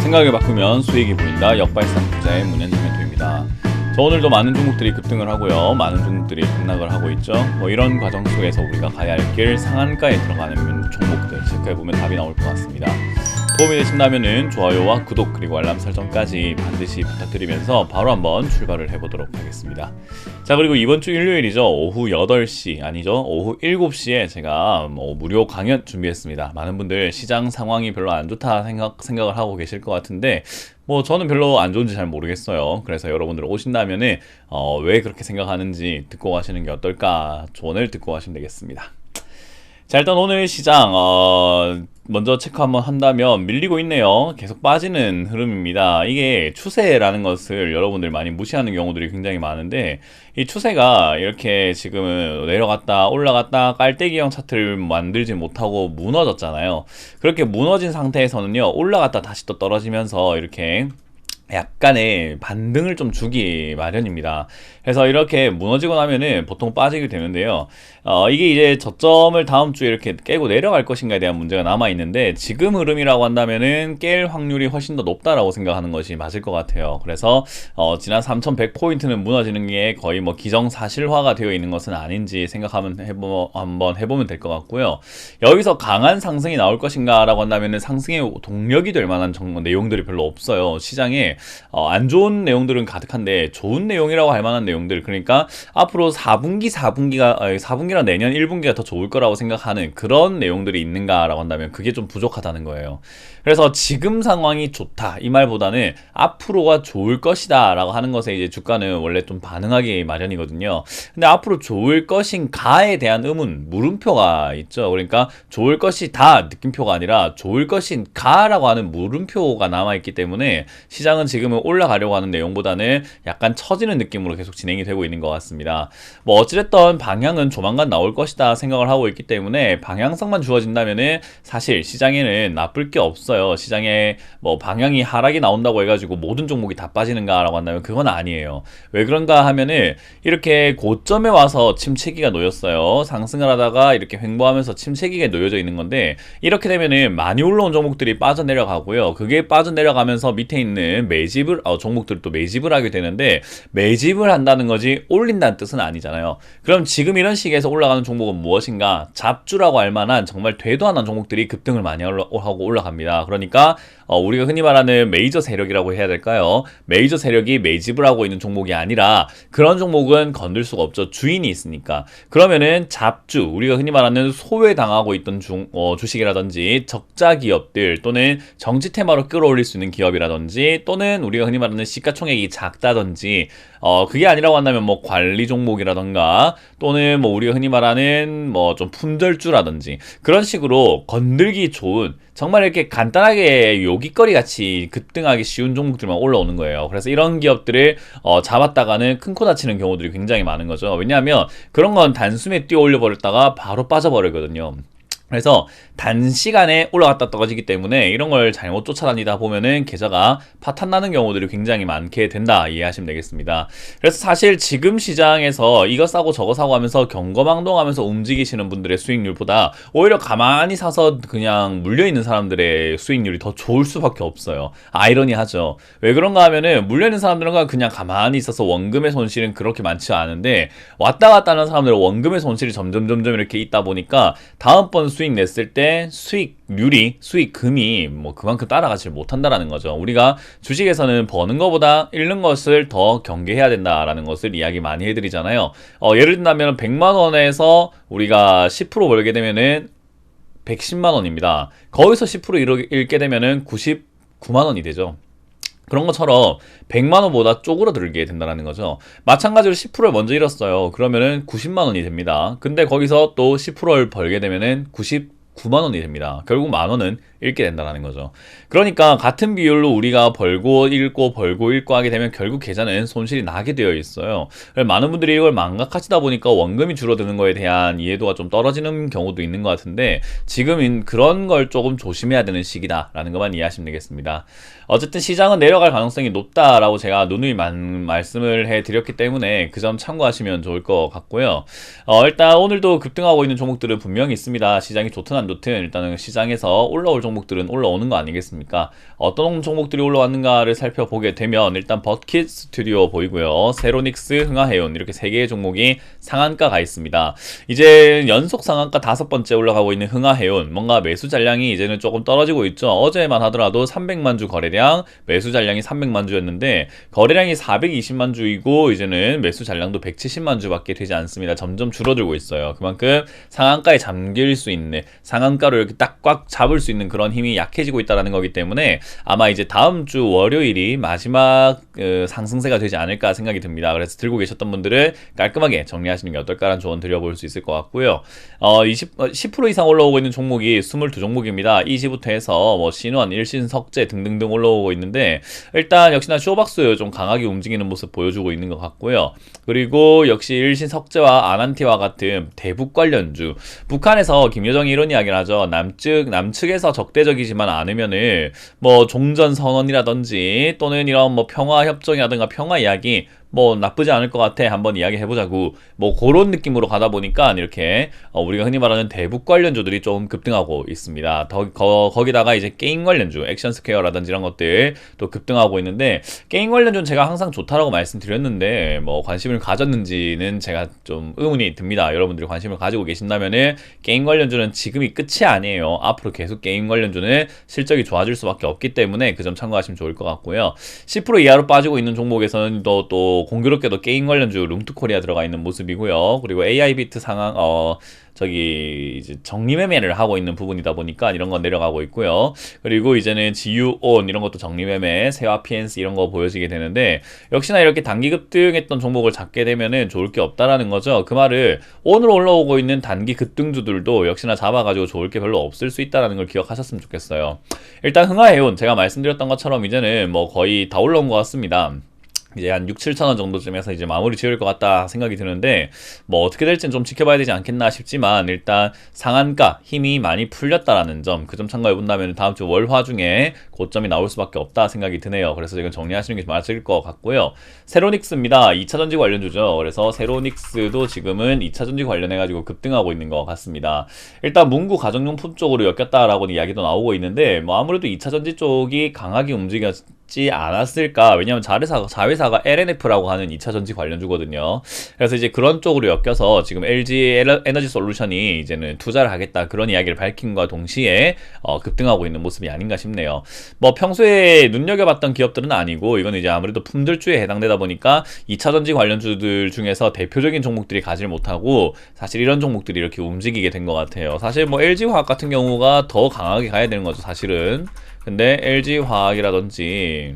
생각을 바꾸면 수익이 보인다. 역발상 투자의 문현진 멘토입니다. 저 오늘도 많은 종목들이 급등을 하고요. 많은 종목들이 급락을 하고 있죠. 이런 과정 속에서 우리가 가야 할 길 상한가에 들어가는 종목들 체크해보면 답이 나올 것 같습니다. 도움이 되신다면 좋아요와 구독 그리고 알람 설정까지 반드시 부탁드리면서 바로 한번 출발을 해보도록 하겠습니다. 자, 그리고 이번 주 일요일이죠. 오후 8시 아니죠. 오후 7시에 제가 무료 강연 준비했습니다. 많은 분들 시장 상황이 별로 안 좋다 생각을 하고 계실 것 같은데 저는 별로 안 좋은지 잘 모르겠어요. 그래서 여러분들 오신다면은 왜 그렇게 생각하는지 듣고 가시는 게 어떨까 조언을 듣고 가시면 되겠습니다. 자, 일단 오늘 시장 먼저 체크 한번 한다면 밀리고 있네요. 계속 빠지는 흐름입니다. 이게 추세라는 것을 여러분들 많이 무시하는 경우들이 굉장히 많은데, 이 추세가 이렇게 지금은 내려갔다 올라갔다 깔때기형 차트를 만들지 못하고 무너졌잖아요. 그렇게 무너진 상태에서는요, 올라갔다 다시 또 떨어지면서 이렇게 약간의 반등을 좀 주기 마련입니다. 그래서 이렇게 무너지고 나면은 보통 빠지게 되는데요. 이게 이제 저점을 다음 주에 이렇게 깨고 내려갈 것인가에 대한 문제가 남아 있는데, 지금 흐름이라고 한다면은 깰 확률이 훨씬 더 높다라고 생각하는 것이 맞을 것 같아요. 그래서 지난 3,100포인트는 무너지는 게 거의 기정사실화가 되어 있는 것은 아닌지 생각하면 한번 해보면 될 것 같고요. 여기서 강한 상승이 나올 것인가라고 한다면은 상승의 동력이 될 만한 내용들이 별로 없어요. 시장에 안 좋은 내용들은 가득한데 좋은 내용이라고 할 만한 내용들, 그러니까 앞으로 4분기랑 내년 1분기가 더 좋을 거라고 생각하는 그런 내용들이 있는가라고 한다면 그게 좀 부족하다는 거예요. 그래서 지금 상황이 좋다 이 말보다는 앞으로가 좋을 것이다 라고 하는 것에 이제 주가는 원래 좀 반응하기 마련이거든요. 근데 앞으로 좋을 것인가에 대한 의문, 물음표가 있죠. 그러니까 좋을 것이다 느낌표가 아니라 좋을 것인가라고 하는 물음표가 남아있기 때문에 시장은 지금은 올라가려고 하는 내용보다는 약간 처지는 느낌으로 계속 진행이 되고 있는 것 같습니다. 어찌됐든 방향은 조만간 나올 것이다 생각을 하고 있기 때문에 방향성만 주어진다면은 사실 시장에는 나쁠 게 없어요. 시장에 방향이 하락이 나온다고 해가지고 모든 종목이 다 빠지는가라고 한다면 그건 아니에요. 왜 그런가 하면은 이렇게 고점에 와서 침체기가 놓였어요. 상승을 하다가 이렇게 횡보하면서 침체기가 놓여져 있는 건데, 이렇게 되면은 많이 올라온 종목들이 빠져내려가고요. 그게 빠져내려가면서 밑에 있는 매집을 종목들도 매집을 하게 되는데, 매집을 한다는 거지 올린다는 뜻은 아니잖아요. 그럼 지금 이런 시기에서 올라가는 종목은 무엇인가? 잡주라고 할 만한 정말 되도 않은 종목들이 급등을 많이 하고 올라갑니다. 그러니까 우리가 흔히 말하는 메이저 세력이라고 해야 될까요? 메이저 세력이 매집을 하고 있는 종목이 아니라 그런 종목은 건들 수가 없죠. 주인이 있으니까. 그러면은 잡주, 우리가 흔히 말하는 소외당하고 있던 주식이라든지 적자 기업들, 또는 정치 테마로 끌어올릴 수 있는 기업이라든지, 또는 우리가 흔히 말하는 시가총액이 작다든지, 그게 아니라고 한다면 관리 종목이라던가, 또는 우리가 흔히 말하는 좀 품절주라든지 그런 식으로 건들기 좋은, 정말 이렇게 간단하게 요깃거리 같이 급등하기 쉬운 종목들만 올라오는 거예요. 그래서 이런 기업들을 잡았다가는 큰 코 다치는 경우들이 굉장히 많은 거죠. 왜냐하면 그런 건 단숨에 뛰어 올려 버렸다가 바로 빠져버리거든요. 그래서 단시간에 올라갔다 떨어지기 때문에 이런 걸 잘못 쫓아다니다 보면은 계좌가 파탄 나는 경우들이 굉장히 많게 된다 이해하시면 되겠습니다. 그래서 사실 지금 시장에서 이거 사고 저거 사고 하면서 경거망동하면서 움직이시는 분들의 수익률보다 오히려 가만히 사서 그냥 물려있는 사람들의 수익률이 더 좋을 수밖에 없어요. 아이러니하죠. 왜 그런가 하면은 물려있는 사람들은 그냥 가만히 있어서 원금의 손실은 그렇게 많지 않은데, 왔다 갔다 하는 사람들은 원금의 손실이 점점 이렇게 있다 보니까 다음번 수익 냈을 때 수익금이 그만큼 따라가지 못한다라는 거죠. 우리가 주식에서는 버는 것보다 잃는 것을 더 경계해야 된다라는 것을 이야기 많이 해드리잖아요. 예를 든다면 100만 원에서 우리가 10% 벌게 되면은 110만 원입니다. 거기서 10% 잃게 되면은 99만 원이 되죠. 그런 것처럼 100만 원보다 쪼그라들게 된다는 거죠. 마찬가지로 10%를 먼저 잃었어요. 그러면은 90만 원이 됩니다. 근데 거기서 또 10%를 벌게 되면은 99만 원이 됩니다. 결국 만 원은 잃게 된다는 거죠. 그러니까 같은 비율로 우리가 벌고 잃고 하게 되면 결국 계좌는 손실이 나게 되어 있어요. 많은 분들이 이걸 망각하시다 보니까 원금이 줄어드는 거에 대한 이해도가 좀 떨어지는 경우도 있는 것 같은데, 지금은 그런 걸 조금 조심해야 되는 시기다라는 것만 이해하시면 되겠습니다. 어쨌든 시장은 내려갈 가능성이 높다라고 제가 누누이 말씀을 해드렸기 때문에 그 점 참고하시면 좋을 것 같고요. 일단 오늘도 급등하고 있는 종목들은 분명히 있습니다. 시장이 좋든 안 좋든 일단은 시장에서 올라올 종목들은 올라오는 거 아니겠습니까? 어떤 종목들이 올라왔는가를 살펴보게 되면 일단 버킷 스튜디오 보이고요. 세로닉스, 흥하해운 이렇게 세 개의 종목이 상한가 가 있습니다. 이제 연속 상한가 5번째 올라가고 있는 흥하해운, 뭔가 매수 잔량이 이제는 조금 떨어지고 있죠. 어제만 하더라도 300만 주 거래량, 매수 잔량이 300만 주였는데 거래량이 420만 주이고 이제는 매수 잔량도 170만 주밖에 되지 않습니다. 점점 줄어들고 있어요. 그만큼 상한가에 잠길 수 있는, 상한가로 이렇게 딱 꽉 잡을 수 있는 그런 힘이 약해지고 있다는 거기 때문에 아마 이제 다음 주 월요일이 마지막 상승세가 되지 않을까 생각이 듭니다. 그래서 들고 계셨던 분들은 깔끔하게 정리하시는 게 어떨까라는 조언 드려볼 수 있을 것 같고요. 10% 이상 올라오고 있는 종목이 22종목입니다. 이지부터 해서 뭐 신원, 일신, 석재 등등등 올라오고 있는데 일단 역시나 쇼박스 좀 강하게 움직이는 모습 보여주고 있는 것 같고요. 그리고 역시 일신, 석재와 아난티와 같은 대북 관련주, 북한에서 김여정이 이런 이야기를 하죠. 남측에서 적대적이지만 않으면은 뭐 종전 선언이라든지 또는 이런 뭐 평화 협정이라든가 평화 이야기 뭐 나쁘지 않을 것 같아, 한번 이야기 해보자고, 뭐 그런 느낌으로 가다 보니까 이렇게 우리가 흔히 말하는 대북 관련주들이 좀 급등하고 있습니다. 거기다가 이제 게임 관련주, 액션 스퀘어라든지 이런 것들 또 급등하고 있는데, 게임 관련주는 제가 항상 좋다라고 말씀드렸는데 뭐 관심을 가졌는지는 제가 좀 의문이 듭니다. 여러분들이 관심을 가지고 계신다면은 게임 관련주는 지금이 끝이 아니에요. 앞으로 계속 게임 관련주는 실적이 좋아질 수밖에 없기 때문에 그 점 참고하시면 좋을 것 같고요. 10% 이하로 빠지고 있는 종목에서는 또 공교롭게도 게임 관련주 룸투코리아 들어가 있는 모습이고요. 그리고 AI비트 상황 이제 정리매매를 하고 있는 부분이다 보니까 이런 건 내려가고 있고요. 그리고 이제는 GU온 이런 것도 정리매매, 세화 PNC 이런 거 보여지게 되는데, 역시나 이렇게 단기 급등했던 종목을 잡게 되면은 좋을 게 없다라는 거죠. 그 말을 오늘 올라오고 있는 단기 급등주들도 역시나 잡아가지고 좋을 게 별로 없을 수 있다는 걸 기억하셨으면 좋겠어요. 일단 흥하해운, 제가 말씀드렸던 것처럼 이제는 뭐 거의 다 올라온 것 같습니다. 이제 한 6, 7천 원 정도쯤에서 이제 마무리 지을 것 같다 생각이 드는데, 뭐 어떻게 될지는 좀 지켜봐야 되지 않겠나 싶지만 일단 상한가 힘이 많이 풀렸다라는 점, 그 점 참고해 본다면 다음 주 월화 중에 고점이 나올 수밖에 없다 생각이 드네요. 그래서 이건 정리하시는 게 맞을 것 같고요. 세로닉스입니다. 2차전지 관련주죠. 그래서 세로닉스도 지금은 2차전지 관련해가지고 급등하고 있는 것 같습니다. 일단 문구 가정용품 쪽으로 엮였다라고 이야기도 나오고 있는데, 뭐 아무래도 2차전지 쪽이 강하게 움직였지 않았을까. 왜냐하면 자회사가 LNF라고 하는 2차전지 관련주거든요. 그래서 이제 그런 쪽으로 엮여서 지금 LG 에너지 솔루션이 이제는 투자를 하겠다, 그런 이야기를 밝힌 것과 동시에 급등하고 있는 모습이 아닌가 싶네요. 뭐 평소에 눈여겨봤던 기업들은 아니고 이건 이제 아무래도 품들주에 해당되다 보니까 2차전지 관련주들 중에서 대표적인 종목들이 가지 못하고 사실 이런 종목들이 이렇게 움직이게 된 것 같아요. 사실 뭐 LG화학 같은 경우가 더 강하게 가야 되는 거죠, 사실은. 근데 LG화학이라든지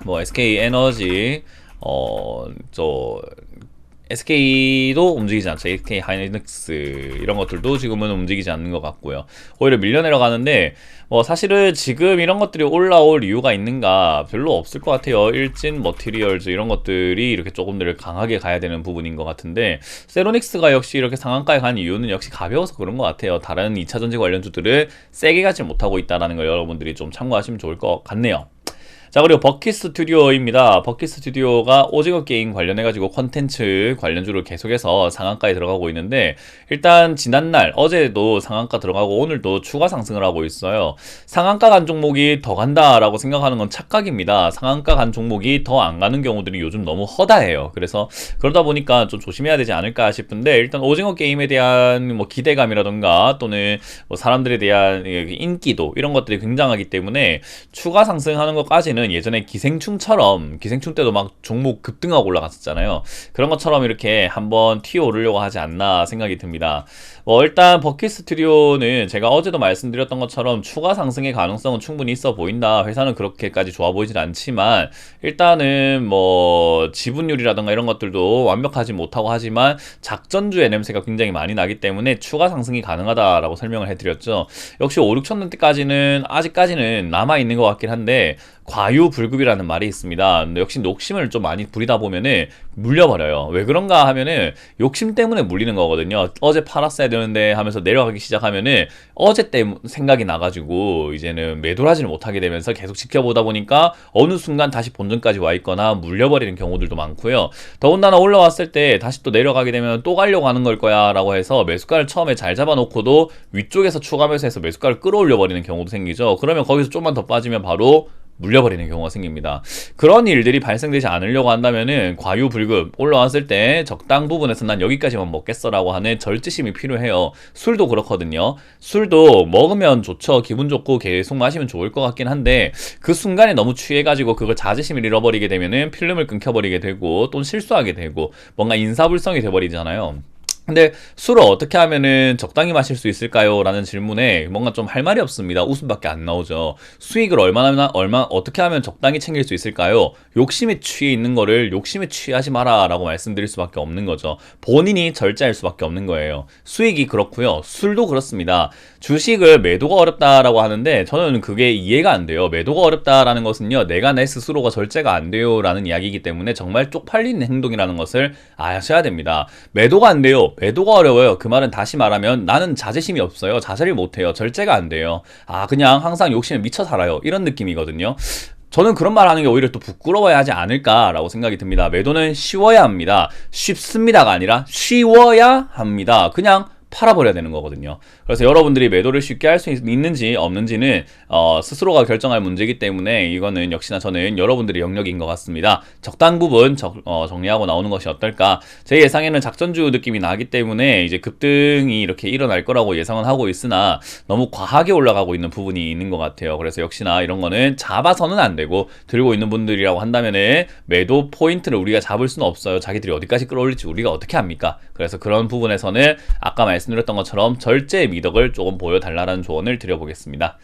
뭐 SK에너지, SK도 움직이지 않죠. SK 하이닉스 이런 것들도 지금은 움직이지 않는 것 같고요. 오히려 밀려 내려가는데, 뭐 사실은 지금 이런 것들이 올라올 이유가 있는가, 별로 없을 것 같아요. 일진 머티리얼즈 이런 것들이 이렇게 조금들 강하게 가야 되는 부분인 것 같은데, 세로닉스가 역시 이렇게 상한가에 간 이유는 역시 가벼워서 그런 것 같아요. 다른 2차전지 관련주들을 세게 가지 못하고 있다는 걸 여러분들이 좀 참고하시면 좋을 것 같네요. 자, 그리고 버킷 스튜디오입니다. 버킷 스튜디오가 오징어 게임 관련해가지고 콘텐츠 관련주를 계속해서 상한가에 들어가고 있는데, 일단 지난날 어제도 상한가 들어가고 오늘도 추가 상승을 하고 있어요. 상한가 간 종목이 더 간다라고 생각하는 건 착각입니다. 상한가 간 종목이 더 안 가는 경우들이 요즘 너무 허다해요. 그래서 그러다 보니까 좀 조심해야 되지 않을까 싶은데, 일단 오징어 게임에 대한 뭐 기대감이라던가 또는 뭐 사람들에 대한 인기도 이런 것들이 굉장하기 때문에 추가 상승하는 것까지는 예전에 기생충 때도 막 종목 급등하고 올라갔었잖아요. 그런 것처럼 이렇게 한번 튀어오르려고 하지 않나 생각이 듭니다. 일단 버킷 스튜디오는 제가 어제도 말씀드렸던 것처럼 추가 상승의 가능성은 충분히 있어 보인다. 회사는 그렇게까지 좋아 보이진 않지만 일단은 뭐 지분율이라던가 이런 것들도 완벽하지 못하고 하지만 작전주의 냄새가 굉장히 많이 나기 때문에 추가 상승이 가능하다라고 설명을 해드렸죠. 역시 5, 6천 원대까지는 아직까지는 남아있는 것 같긴 한데, 과유불급이라는 말이 있습니다. 역시 욕심을 좀 많이 부리다 보면은 물려버려요. 왜 그런가 하면은 욕심 때문에 물리는 거거든요. 어제 팔았어야 되는데 하면서 내려가기 시작하면은 어제 때 생각이 나가지고 이제는 매도를 하지를 못하게 되면서 계속 지켜보다 보니까 어느 순간 다시 본전까지 와 있거나 물려버리는 경우들도 많고요. 더군다나 올라왔을 때 다시 또 내려가게 되면 또 가려고 하는 걸 거야 라고 해서 매수가를 처음에 잘 잡아놓고도 위쪽에서 추가 매수해서 매수가를 끌어올려 버리는 경우도 생기죠. 그러면 거기서 좀만 더 빠지면 바로 물려버리는 경우가 생깁니다. 그런 일들이 발생되지 않으려고 한다면은 과유불급 올라왔을 때 적당 부분에서 난 여기까지만 먹겠어라고 하는 절제심이 필요해요. 술도 그렇거든요. 술도 먹으면 좋죠. 기분 좋고 계속 마시면 좋을 것 같긴 한데 그 순간에 너무 취해가지고 그걸 자제심을 잃어버리게 되면은 필름을 끊겨버리게 되고 또 실수하게 되고 뭔가 인사불성이 돼버리잖아요. 근데 술을 어떻게 하면은 적당히 마실 수 있을까요? 라는 질문에 뭔가 좀 할 말이 없습니다. 웃음밖에 안 나오죠. 수익을 얼마 어떻게 하면 적당히 챙길 수 있을까요? 욕심에 취해 있는 거를 욕심에 취하지 마라 라고 말씀드릴 수밖에 없는 거죠. 본인이 절제할 수밖에 없는 거예요. 수익이 그렇고요. 술도 그렇습니다. 주식을 매도가 어렵다라고 하는데 저는 그게 이해가 안 돼요. 매도가 어렵다라는 것은요, 내가 내 스스로가 절제가 안 돼요 라는 이야기이기 때문에 정말 쪽팔리는 행동이라는 것을 아셔야 됩니다. 매도가 안 돼요. 매도가 어려워요. 그 말은 다시 말하면 나는 자제심이 없어요. 자제를 못해요. 절제가 안 돼요. 그냥 항상 욕심에 미쳐 살아요. 이런 느낌이거든요. 저는 그런 말 하는 게 오히려 또 부끄러워야 하지 않을까라고 생각이 듭니다. 매도는 쉬워야 합니다. 쉽습니다가 아니라 쉬워야 합니다. 그냥 팔아버려야 되는 거거든요. 그래서 여러분들이 매도를 쉽게 할 수 있는지 없는지는 스스로가 결정할 문제이기 때문에 이거는 역시나 저는 여러분들의 영역인 것 같습니다. 적당 부분 정리하고 나오는 것이 어떨까. 제 예상에는 작전주 느낌이 나기 때문에 이제 급등이 이렇게 일어날 거라고 예상은 하고 있으나 너무 과하게 올라가고 있는 부분이 있는 것 같아요. 그래서 역시나 이런 거는 잡아서는 안 되고 들고 있는 분들이라고 한다면은 매도 포인트를 우리가 잡을 수는 없어요. 자기들이 어디까지 끌어올릴지 우리가 어떻게 합니까? 그래서 그런 부분에서는 아까 말씀드렸던 것처럼 절제의 미덕을 조금 보여달라는 조언을 드려보겠습니다.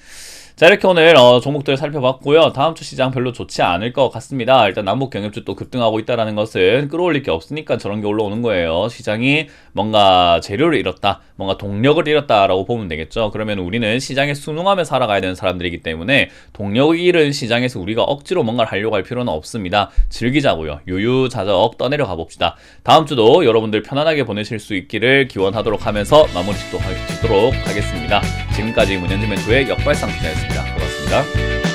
자, 이렇게 오늘 종목들 살펴봤고요. 다음 주 시장 별로 좋지 않을 것 같습니다. 일단 남북 경협주 또 급등하고 있다라는 것은 끌어올릴 게 없으니까 저런 게 올라오는 거예요. 시장이 뭔가 재료를 잃었다, 뭔가 동력을 잃었다라고 보면 되겠죠. 그러면 우리는 시장에 순응하며 살아가야 되는 사람들이기 때문에 동력을 잃은 시장에서 우리가 억지로 뭔가를 하려고 할 필요는 없습니다. 즐기자고요. 유유자적 떠내려 가봅시다. 다음 주도 여러분들 편안하게 보내실 수 있기를 기원하도록 하면서 마무리 짓도록 하겠습니다. 지금까지 문현진 멘토의 역발상 투자였습니다. 고맙습니다.